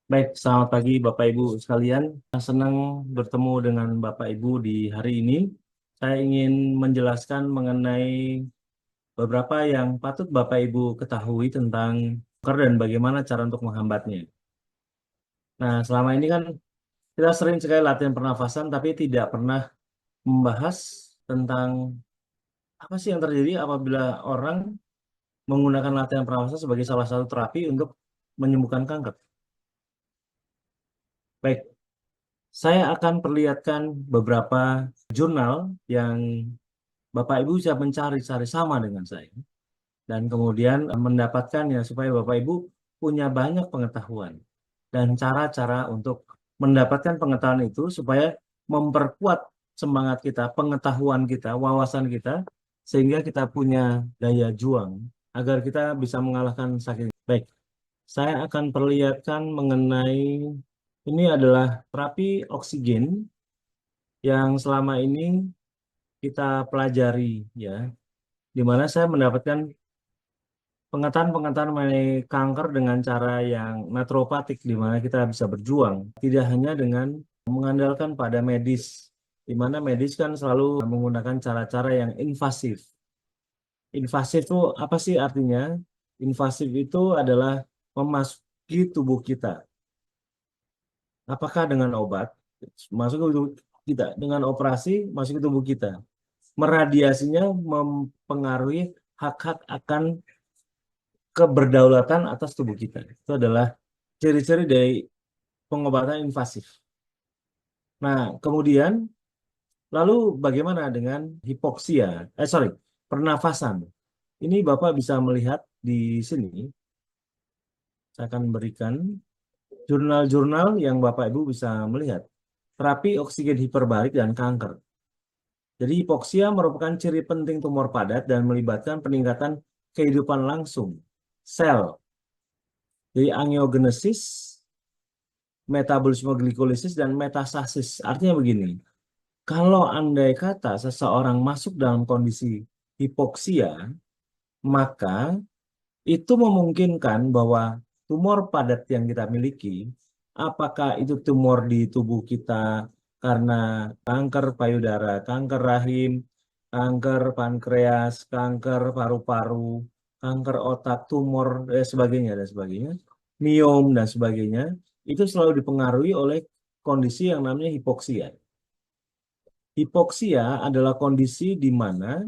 Baik, selamat pagi Bapak Ibu sekalian. Senang bertemu dengan Bapak Ibu di hari ini. Saya ingin menjelaskan mengenai beberapa yang patut Bapak Ibu ketahui tentang kanker dan bagaimana cara untuk menghambatnya. Nah, selama ini kan kita sering sekali latihan pernafasan, tapi tidak pernah membahas tentang apa sih yang terjadi apabila orang menggunakan latihan pernafasan sebagai salah satu terapi untuk menyembuhkan kanker. Baik, saya akan perlihatkan beberapa jurnal yang Bapak Ibu bisa mencari-cari sama dengan saya dan kemudian mendapatkannya supaya Bapak Ibu punya banyak pengetahuan dan cara-cara untuk mendapatkan pengetahuan itu supaya memperkuat semangat kita, pengetahuan kita, wawasan kita sehingga kita punya daya juang agar kita bisa mengalahkan sakit. Baik, saya akan perlihatkan mengenai ini adalah terapi oksigen yang selama ini kita pelajari ya, di mana saya mendapatkan pengetahuan-pengetahuan mengenai kanker dengan cara yang naturopatik, di mana kita bisa berjuang, tidak hanya dengan mengandalkan pada medis, di mana medis kan selalu menggunakan cara-cara yang invasif. Invasif itu apa sih artinya? Invasif itu adalah memasuki tubuh kita. Apakah dengan obat, masuk ke tubuh kita, dengan operasi, masuk ke tubuh kita. Meradiasinya mempengaruhi hak-hak akan keberdaulatan atas tubuh kita. Itu adalah ciri-ciri dari pengobatan invasif. Nah, kemudian lalu bagaimana dengan hipoksia? Sorry, pernafasan. Ini Bapak bisa melihat di sini. Saya akan berikan jurnal-jurnal yang Bapak Ibu bisa melihat. Terapi oksigen hiperbarik dan kanker. Jadi hipoksia merupakan ciri penting tumor padat dan melibatkan peningkatan kehidupan langsung sel. Jadi angiogenesis, metabolisme glikolisis, dan metastasis. Artinya begini, kalau andai kata seseorang masuk dalam kondisi hipoksia, maka itu memungkinkan bahwa tumor padat yang kita miliki, apakah itu tumor di tubuh kita karena kanker payudara, kanker rahim, kanker pankreas, kanker paru-paru, kanker otak, tumor, dan sebagainya, miom dan sebagainya, itu selalu dipengaruhi oleh kondisi yang namanya hipoksia. Hipoksia adalah kondisi di mana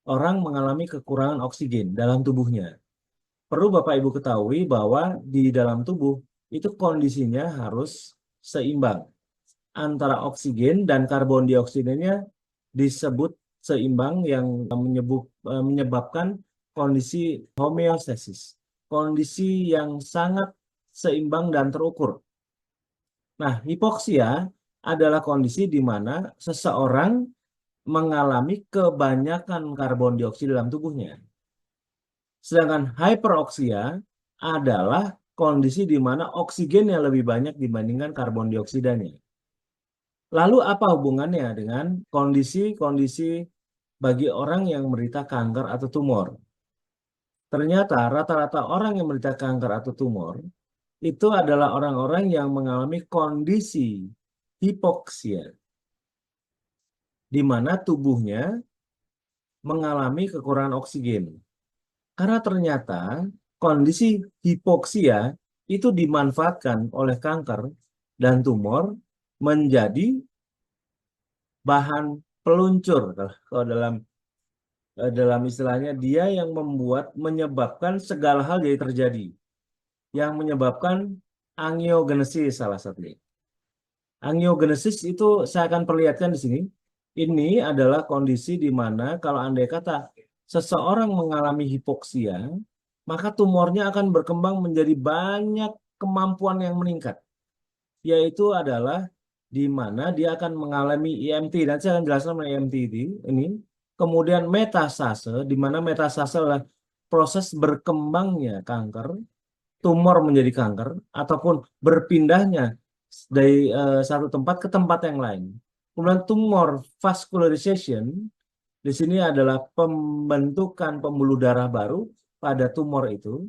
orang mengalami kekurangan oksigen dalam tubuhnya. Perlu Bapak Ibu ketahui bahwa di dalam tubuh itu kondisinya harus seimbang antara oksigen dan karbon dioksidanya disebut seimbang yang menyebabkan kondisi homeostasis, kondisi yang sangat seimbang dan terukur. Nah, hipoksia adalah kondisi di mana seseorang mengalami kebanyakan karbon dioksida dalam tubuhnya. Sedangkan hyperoksia adalah kondisi di mana oksigennya lebih banyak dibandingkan karbon dioksidanya. Lalu apa hubungannya dengan kondisi-kondisi bagi orang yang menderita kanker atau tumor? Ternyata rata-rata orang yang menderita kanker atau tumor itu adalah orang-orang yang mengalami kondisi hipoksia, di mana tubuhnya mengalami kekurangan oksigen. Karena ternyata kondisi hipoksia itu dimanfaatkan oleh kanker dan tumor menjadi bahan peluncur. Kalau dalam istilahnya, dia yang menyebabkan segala hal jadi terjadi. Yang menyebabkan angiogenesis salah satunya. Angiogenesis itu saya akan perlihatkan di sini. Ini adalah kondisi di mana kalau andai kata seseorang mengalami hipoksia, maka tumornya akan berkembang menjadi banyak kemampuan yang meningkat. Yaitu adalah di mana dia akan mengalami IMT. Dan saya akan jelaskan mengenai IMT ini. Kemudian metastase, di mana metastase adalah proses berkembangnya kanker, tumor menjadi kanker, ataupun berpindahnya dari satu tempat ke tempat yang lain. Kemudian tumor vascularization, di sini adalah pembentukan pembuluh darah baru pada tumor itu.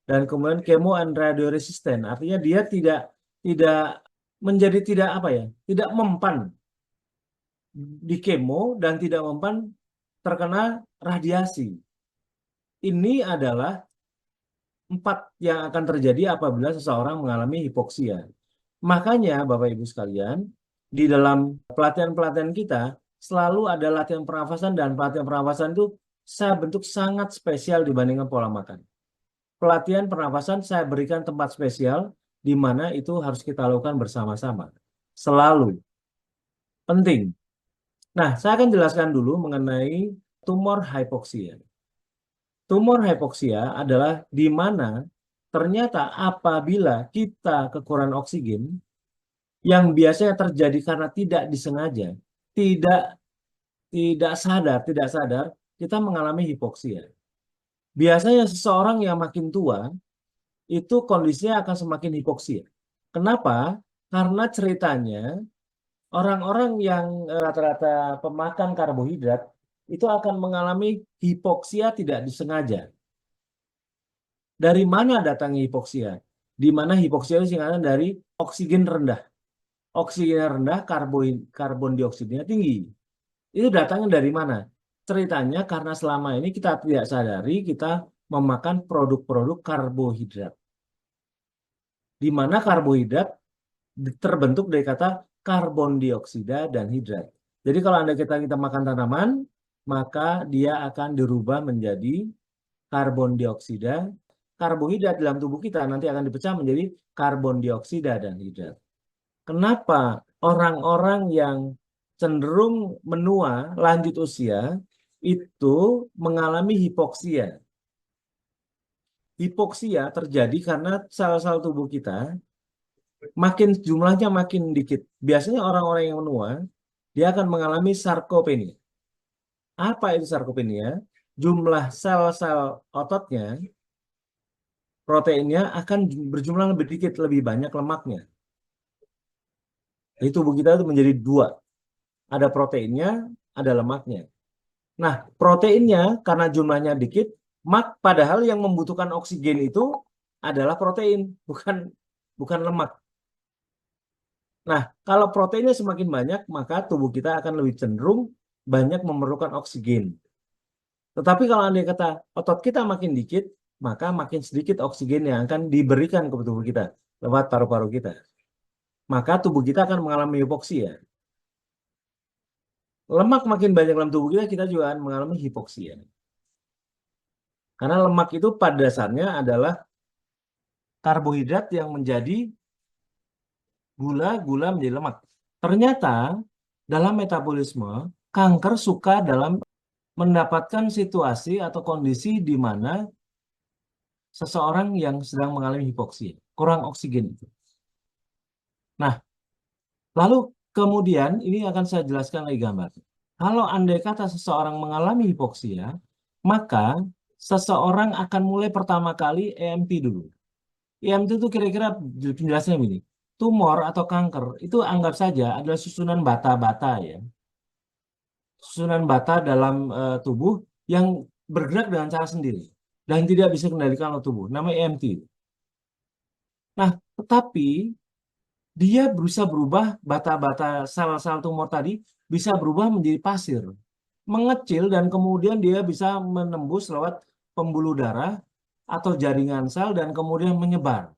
dan kemudian chemo and radio resistant, artinya dia tidak menjadi tidak apa ya, tidak mempan di kemo dan tidak mempan terkena radiasi. Ini adalah 4 yang akan terjadi apabila seseorang mengalami hipoksia. Makanya Bapak Ibu sekalian, di dalam pelatihan-pelatihan kita selalu ada latihan pernafasan, dan pelatihan pernafasan itu saya bentuk sangat spesial dibandingkan pola makan. Pelatihan pernafasan saya berikan tempat spesial di mana itu harus kita lakukan bersama-sama. Selalu penting. Nah, saya akan jelaskan dulu mengenai tumor hipoksia. Tumor hipoksia adalah di mana ternyata apabila kita kekurangan oksigen yang biasanya terjadi karena tidak disengaja, tidak tidak sadar, kita mengalami hipoksia. Biasanya seseorang yang makin tua itu kondisinya akan semakin hipoksia. Kenapa? Karena ceritanya orang-orang yang rata-rata pemakan karbohidrat itu akan mengalami hipoksia tidak disengaja. Dari mana datangnya hipoksia? Di mana hipoksia itu singkatan dari oksigen rendah. Oksigen rendah, karbon dioksidnya tinggi. Itu datangnya dari mana? Ceritanya karena selama ini kita tidak sadari kita memakan produk-produk karbohidrat. Di mana karbohidrat terbentuk dari kata karbon dioksida dan hidrat. Jadi kalau kita makan tanaman, maka dia akan dirubah menjadi karbon dioksida. Karbohidrat dalam tubuh kita nanti akan dipecah menjadi karbon dioksida dan hidrat. Kenapa orang-orang yang cenderung menua lanjut usia itu mengalami hipoksia? Hipoksia terjadi karena sel-sel tubuh kita jumlahnya makin dikit. Biasanya orang-orang yang menua dia akan mengalami sarkopenia. Apa itu sarkopenia? Jumlah sel-sel ototnya, proteinnya akan berjumlah lebih dikit, lebih banyak lemaknya. Jadi tubuh kita itu menjadi 2. Ada proteinnya, ada lemaknya. Nah, proteinnya karena jumlahnya dikit, padahal yang membutuhkan oksigen itu adalah protein, bukan lemak. Nah, kalau proteinnya semakin banyak, maka tubuh kita akan lebih cenderung banyak memerlukan oksigen. Tetapi kalau andai kata otot kita makin dikit, maka makin sedikit oksigen yang akan diberikan ke tubuh kita lewat paru-paru kita. Maka tubuh kita akan mengalami hipoksia. Lemak makin banyak dalam tubuh kita, kita juga akan mengalami hipoksia. Karena lemak itu pada dasarnya adalah karbohidrat yang menjadi gula menjadi lemak. Ternyata dalam metabolisme, kanker suka dalam mendapatkan situasi atau kondisi di mana seseorang yang sedang mengalami hipoksia, kurang oksigen itu. Nah, lalu kemudian ini akan saya jelaskan lagi gambar. Kalau andai kata seseorang mengalami hipoksia, maka seseorang akan mulai pertama kali EMT dulu. EMT itu kira-kira penjelasannya begini. Tumor atau kanker itu anggap saja adalah susunan bata-bata ya. Susunan bata dalam tubuh yang bergerak dengan cara sendiri dan tidak bisa dikendalikan oleh tubuh. Namanya EMT. Nah, tetapi dia bisa berubah, bata-bata sel-sel tumor tadi bisa berubah menjadi pasir, mengecil, dan kemudian dia bisa menembus lewat pembuluh darah atau jaringan sel dan kemudian menyebar.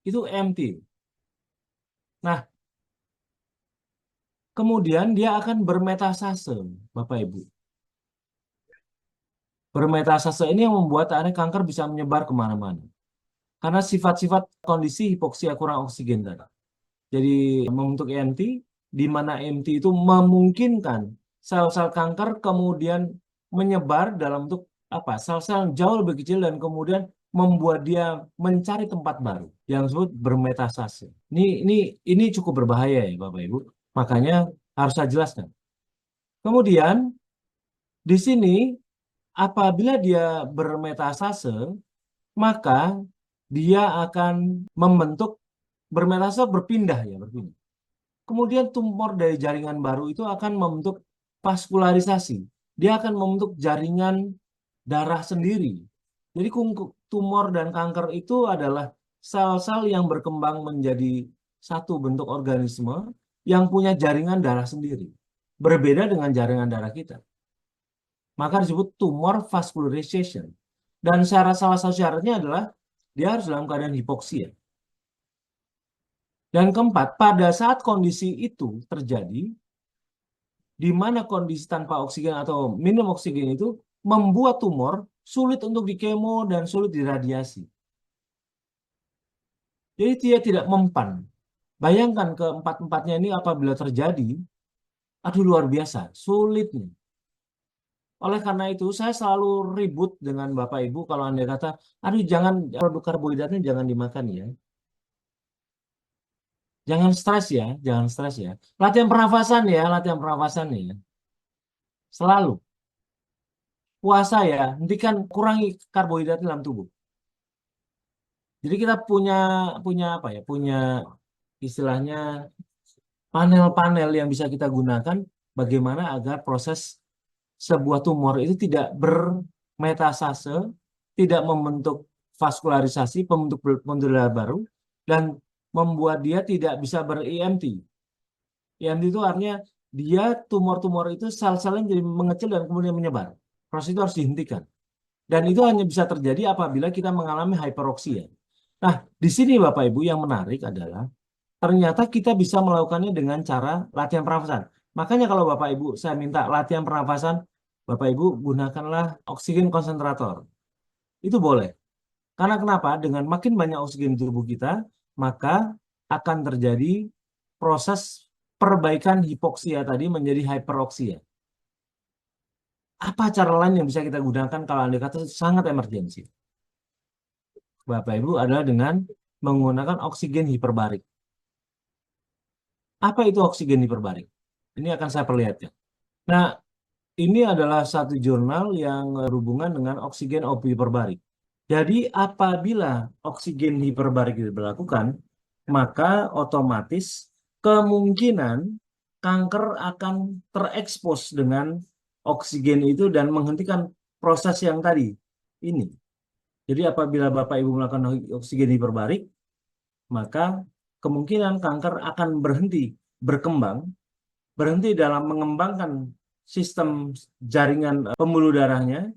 Itu EMT. Nah, kemudian dia akan bermetastase, Bapak Ibu. Bermetastase ini yang membuat akhirnya kanker bisa menyebar kemana-mana. Karena sifat-sifat kondisi hipoksia kurang oksigen tadi. Jadi membentuk EMT, di mana EMT itu memungkinkan sel-sel kanker kemudian menyebar dalam bentuk apa? Sel-sel yang jauh lebih kecil dan kemudian membuat dia mencari tempat baru yang disebut bermetastase. Ini cukup berbahaya ya Bapak Ibu. Makanya harus saya jelaskan. Kemudian di sini apabila dia bermetastase, maka dia akan membentuk bermetastase berpindah. Kemudian tumor dari jaringan baru itu akan membentuk vaskularisasi. Dia akan membentuk jaringan darah sendiri. Jadi tumor dan kanker itu adalah sel-sel yang berkembang menjadi satu bentuk organisme yang punya jaringan darah sendiri. Berbeda dengan jaringan darah kita. Maka disebut tumor vascularization. Dan salah satu syaratnya adalah dia harus dalam keadaan hipoksia. Dan keempat, pada saat kondisi itu terjadi, di mana kondisi tanpa oksigen atau minim oksigen itu membuat tumor sulit untuk dikemo dan sulit diradiasi. Jadi dia tidak mempan. Bayangkan keempat-empatnya ini apabila terjadi, aduh luar biasa, sulitnya. Oleh karena itu, saya selalu ribut dengan Bapak Ibu kalau Anda kata, aduh jangan produk karbohidratnya jangan dimakan ya. Jangan stres ya, jangan stres ya. Latihan pernafasan ya, latihan pernafasan ya. Selalu. Puasa ya, hentikan kurangi karbohidrat dalam tubuh. Jadi kita punya punya apa ya? Punya istilahnya panel-panel yang bisa kita gunakan bagaimana agar proses sebuah tumor itu tidak bermetasase, tidak membentuk vaskularisasi, pembentuk darah baru, dan membuat dia tidak bisa ber-IMT. IMT itu artinya dia tumor-tumor itu sel-selnya jadi mengecil dan kemudian menyebar. Proses itu harus dihentikan. Dan itu hanya bisa terjadi apabila kita mengalami hiperoksia. Nah, di sini Bapak Ibu yang menarik adalah ternyata kita bisa melakukannya dengan cara latihan pernafasan. Makanya kalau Bapak Ibu saya minta latihan pernafasan, Bapak Ibu gunakanlah oksigen konsentrator. Itu boleh. Karena kenapa? Dengan makin banyak oksigen di tubuh kita, maka akan terjadi proses perbaikan hipoksia tadi menjadi hiperoksia. Apa cara lain yang bisa kita gunakan kalau Anda kata sangat emergensi? Bapak Ibu adalah dengan menggunakan oksigen hiperbarik. Apa itu oksigen hiperbarik? Ini akan saya perlihatkan. Nah, ini adalah satu jurnal yang berhubungan dengan oksigen hiperbarik. Jadi apabila oksigen hiperbarik itu diberlakukan, maka otomatis kemungkinan kanker akan terekspos dengan oksigen itu dan menghentikan proses yang tadi ini. Jadi apabila Bapak Ibu melakukan oksigen hiperbarik, maka kemungkinan kanker akan berhenti berkembang, berhenti dalam mengembangkan sistem jaringan pembuluh darahnya,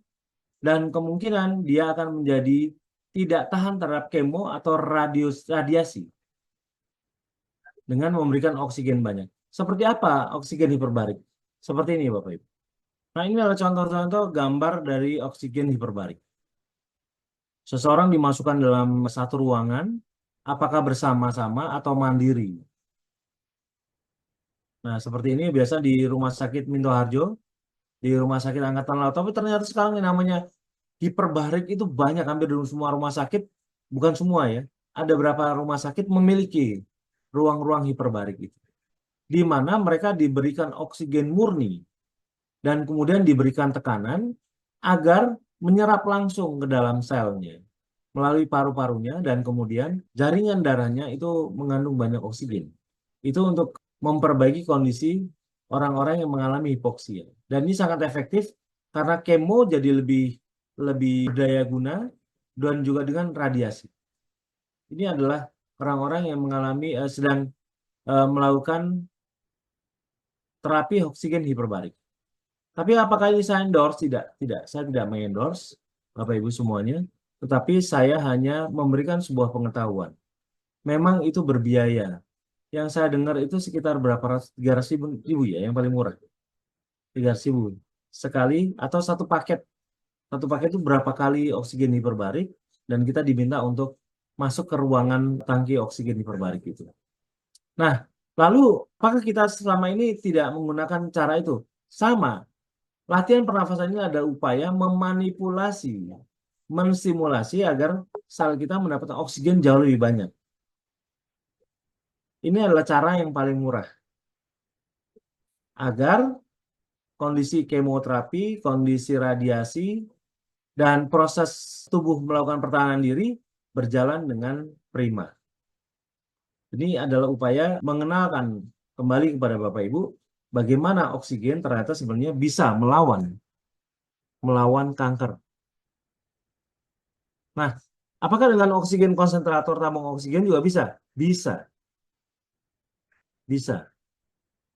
dan kemungkinan dia akan menjadi tidak tahan terhadap kemo atau radiasi dengan memberikan oksigen banyak. Seperti apa oksigen hiperbarik? Seperti ini Bapak Ibu. Nah ini adalah contoh-contoh gambar dari oksigen hiperbarik. Seseorang dimasukkan dalam satu ruangan, apakah bersama-sama atau mandiri. Nah seperti ini biasa di Rumah Sakit Minto Harjo, di Rumah Sakit Angkatan Laut. Tapi ternyata sekarang yang namanya hiperbarik itu banyak, hampir di semua rumah sakit, bukan semua ya. Ada beberapa rumah sakit memiliki ruang-ruang hiperbarik itu. Di mana mereka diberikan oksigen murni dan kemudian diberikan tekanan agar menyerap langsung ke dalam selnya melalui paru-parunya dan kemudian jaringan darahnya itu mengandung banyak oksigen. Itu untuk memperbaiki kondisi orang-orang yang mengalami hipoksia. Dan ini sangat efektif karena kemo jadi lebih berdaya guna dan juga dengan radiasi. Ini adalah orang-orang yang mengalami sedang melakukan terapi oksigen hiperbarik. Tapi apakah ini saya endorse? Tidak, tidak. Saya tidak mengendorse Bapak Ibu semuanya. Tetapi saya hanya memberikan sebuah pengetahuan. Memang itu berbiaya. Yang saya dengar itu sekitar berapa ratus, 300 ribu ya, yang paling murah. 300 ribu sekali atau satu paket. Satu paket itu berapa kali oksigen hiperbarik dan kita diminta untuk masuk ke ruangan tangki oksigen hiperbarik itu. Nah, lalu apakah kita selama ini tidak menggunakan cara itu? Sama. Latihan pernafasan ini ada upaya memanipulasi, menstimulasi agar sel kita mendapatkan oksigen jauh lebih banyak. Ini adalah cara yang paling murah. Agar kondisi kemoterapi, kondisi radiasi, dan proses tubuh melakukan pertahanan diri berjalan dengan prima. Ini adalah upaya mengenalkan kembali kepada Bapak Ibu bagaimana oksigen ternyata sebenarnya bisa melawan kanker. Nah, apakah dengan oksigen konsentrator tabung oksigen juga bisa? Bisa, bisa.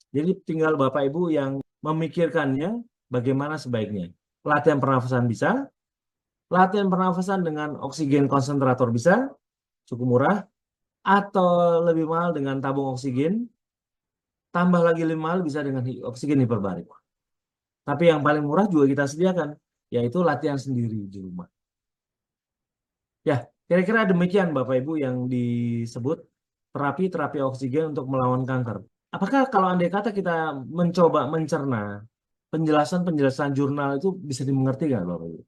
Jadi tinggal Bapak Ibu yang memikirkannya bagaimana sebaiknya. Latihan pernafasan bisa, latihan pernafasan dengan oksigen konsentrator bisa, cukup murah, atau lebih mahal dengan tabung oksigen, tambah lagi lebih mahal bisa dengan oksigen hiperbarik. Tapi yang paling murah juga kita sediakan, yaitu latihan sendiri di rumah. Ya, kira-kira demikian Bapak Ibu yang disebut terapi-terapi oksigen untuk melawan kanker. Apakah kalau andai kata kita mencoba mencerna penjelasan-penjelasan jurnal itu bisa dimengerti nggak Bapak Ibu?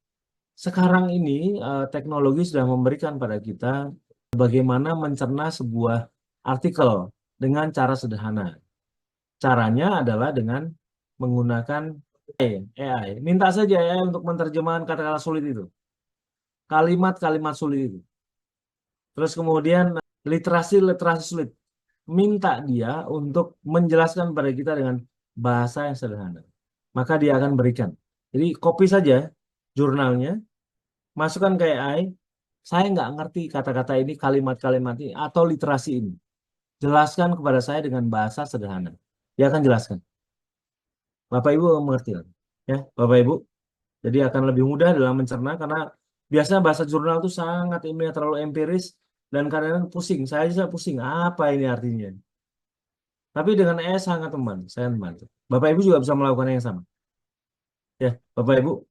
Sekarang ini teknologi sudah memberikan pada kita bagaimana mencerna sebuah artikel dengan cara sederhana. Caranya adalah dengan menggunakan AI. Minta saja AI untuk menerjemahkan kata-kata sulit itu, kalimat-kalimat sulit itu. Terus kemudian literasi-literasi sulit. Minta dia untuk menjelaskan pada kita dengan bahasa yang sederhana. Maka dia akan berikan. Jadi copy saja jurnalnya, masukkan ke AI. Saya nggak ngerti kata-kata ini, kalimat-kalimat ini, atau literasi ini. Jelaskan kepada saya dengan bahasa sederhana. Dia akan jelaskan. Bapak Ibu mengerti kan? Ya, Bapak Ibu. Jadi akan lebih mudah dalam mencerna karena biasanya bahasa jurnal itu sangat ilmiah, terlalu empiris dan kadang-kadang pusing. Saya aja pusing. Apa ini artinya? Tapi dengan AI sangat teman, saya membantu. Bapak Ibu juga bisa melakukan yang sama. Ya, Bapak Ibu